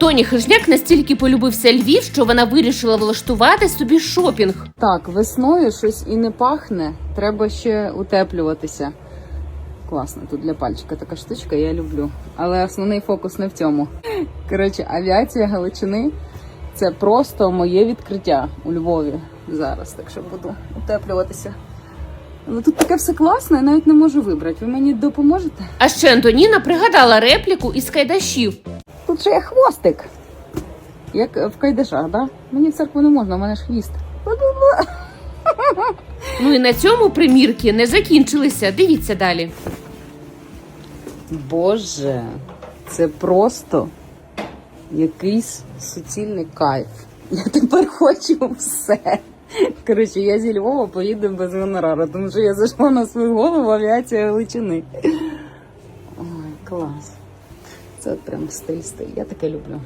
Тоні Хижняк настільки полюбився Львів, що вона вирішила влаштувати собі шопінг. Так, весною щось і не пахне, треба ще утеплюватися. Класно, тут для пальчика така штучка, я люблю. Але основний фокус не в цьому. Коротше, авіація Галичини – це просто моє відкриття у Львові зараз, так що буду утеплюватися. Але тут таке все класне, я навіть не можу вибрати. Ви мені допоможете? А ще Антоніна пригадала репліку із Кайдашів. Тут ще є хвостик. Як в Кайдашах, да? Мені в церкву не можна, у мене ж хвіст. Ну і на цьому примірки не закінчилися. Дивіться далі. Боже, це просто якийсь суцільний кайф. Я тепер хочу все. Коротше, я зі Львова поїду без гонорару, тому що я зайшла на свою голову в авіацію Галичини. Ой, клас. Це от прям стиль. Я таке люблю.